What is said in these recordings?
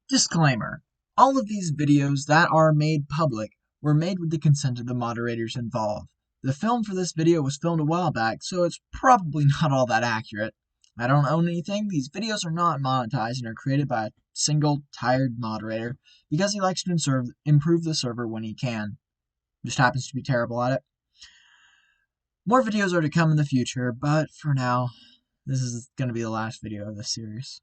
Disclaimer: all of these videos that are made public were made with the consent of the moderators involved. The film for this video was filmed a while back, so it's probably not all that accurate. I don't own anything. These videos are not monetized and are created by a single, tired moderator because he likes to improve the server when he can. Just happens to be terrible at it. More videos are to come in the future, but for now, this is going to be the last video of this series.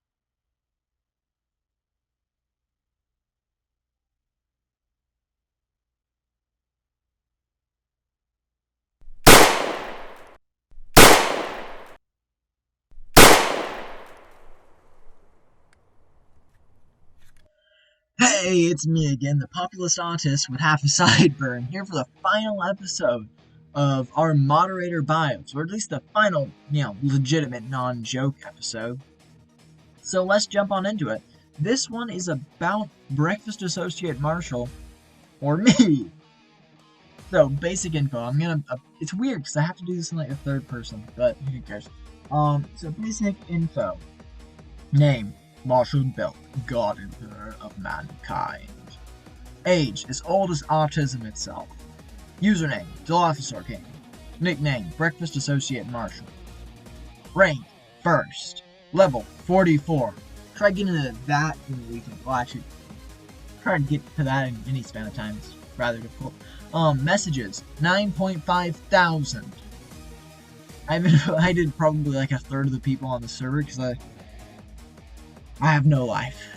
Hey, it's me again, the populist autist with half a sideburn, here for the final episode of our Moderator Bios, or at least the final, legitimate non-joke episode. So let's jump on into it. This one is about Breakfast Associate Marshall, or me. So, basic info. It's weird because I have to do this in like a third person, but who cares? So basic info. Name: Marshall Belt, God Emperor of Mankind. Age: as old as autism itself. Username: dilophosaurking. Nickname: Breakfast Associate Marshall. Rank: first. Level: 44. Try getting into that in the weekend. Well, actually, try to get to that in any span of time. It's rather difficult. Messages: 9.5 thousand. I did probably like a third of the people on the server because I have no life.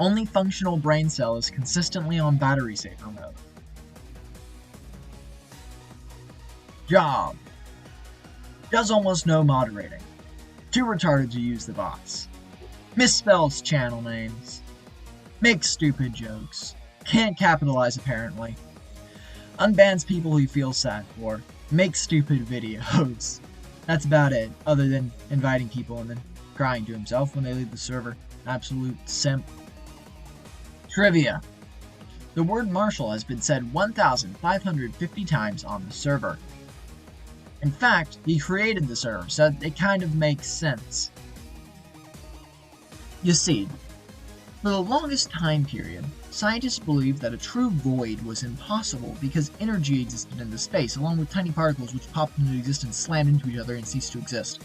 Only functional brain cell is consistently on battery saver mode. Job: does almost no moderating. Too retarded to use the bots. Misspells channel names. Makes stupid jokes. Can't capitalize apparently. Unbans people he feels sad for. Makes stupid videos. That's about it, other than inviting people and then crying to himself when they leave the server. Absolute simp. Trivia: the word Marshall has been said 1,550 times on the server. In fact, he created the server, so it kind of makes sense. You see, for the longest time period, scientists believed that a true void was impossible because energy existed in the space, along with tiny particles which popped into existence, slammed into each other, and ceased to exist.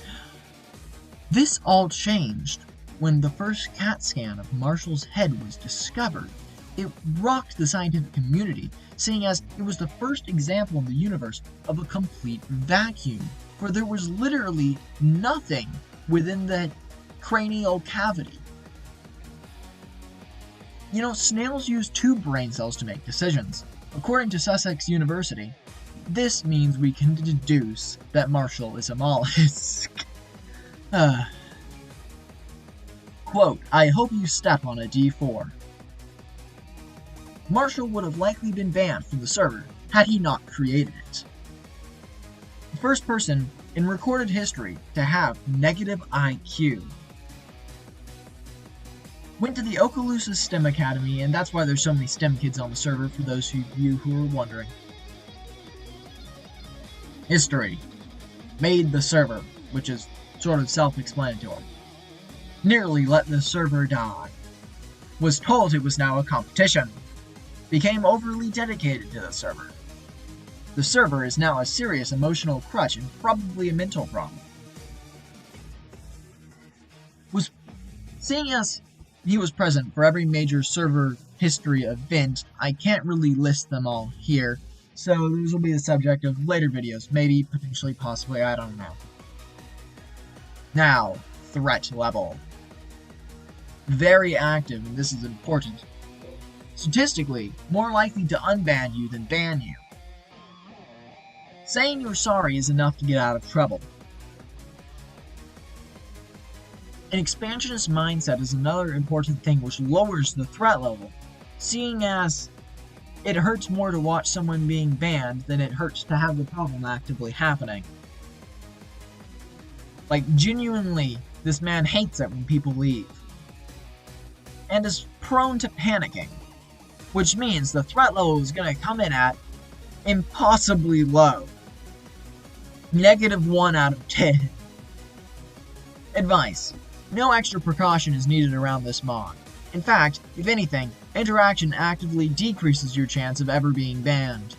This all changed when the first CAT scan of Marshall's head was discovered. It rocked the scientific community, seeing as it was the first example in the universe of a complete vacuum, for there was literally nothing within the cranial cavity. Snails use two brain cells to make decisions. According to Sussex University, this means we can deduce that Marshall is a mollusk. Quote: I hope you step on a D4. Marshall would have likely been banned from the server had he not created it. The first person in recorded history to have negative IQ. Went to the Okaloosa STEM Academy, and that's why there's so many STEM kids on the server, for those of you who are wondering. History: made the server, which is sort of self-explanatory. Nearly let the server die. Was told it was now a competition. Became overly dedicated to the server. The server is now a serious emotional crutch and probably a mental problem. Seeing as he was present for every major server history event, I can't really list them all here, so those will be the subject of later videos, maybe, potentially, possibly, I don't know. Now, threat level. Very active, and this is important. Statistically, more likely to unban you than ban you. Saying you're sorry is enough to get out of trouble. An expansionist mindset is another important thing which lowers the threat level, seeing as it hurts more to watch someone being banned than it hurts to have the problem actively happening. Like, genuinely, this man hates it when people leave. And is prone to panicking, which means the threat level is going to come in at impossibly low. -1 out of 10. Advice: No extra precaution is needed around this mod. In fact, if anything, interaction actively decreases your chance of ever being banned.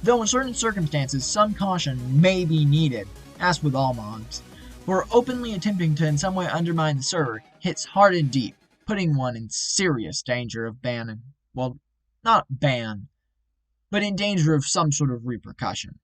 Though in certain circumstances some caution may be needed, as with all mods, for openly attempting to in some way undermine the server hits hard and deep, putting one in serious danger of banning. Well, not ban, but in danger of some sort of repercussion.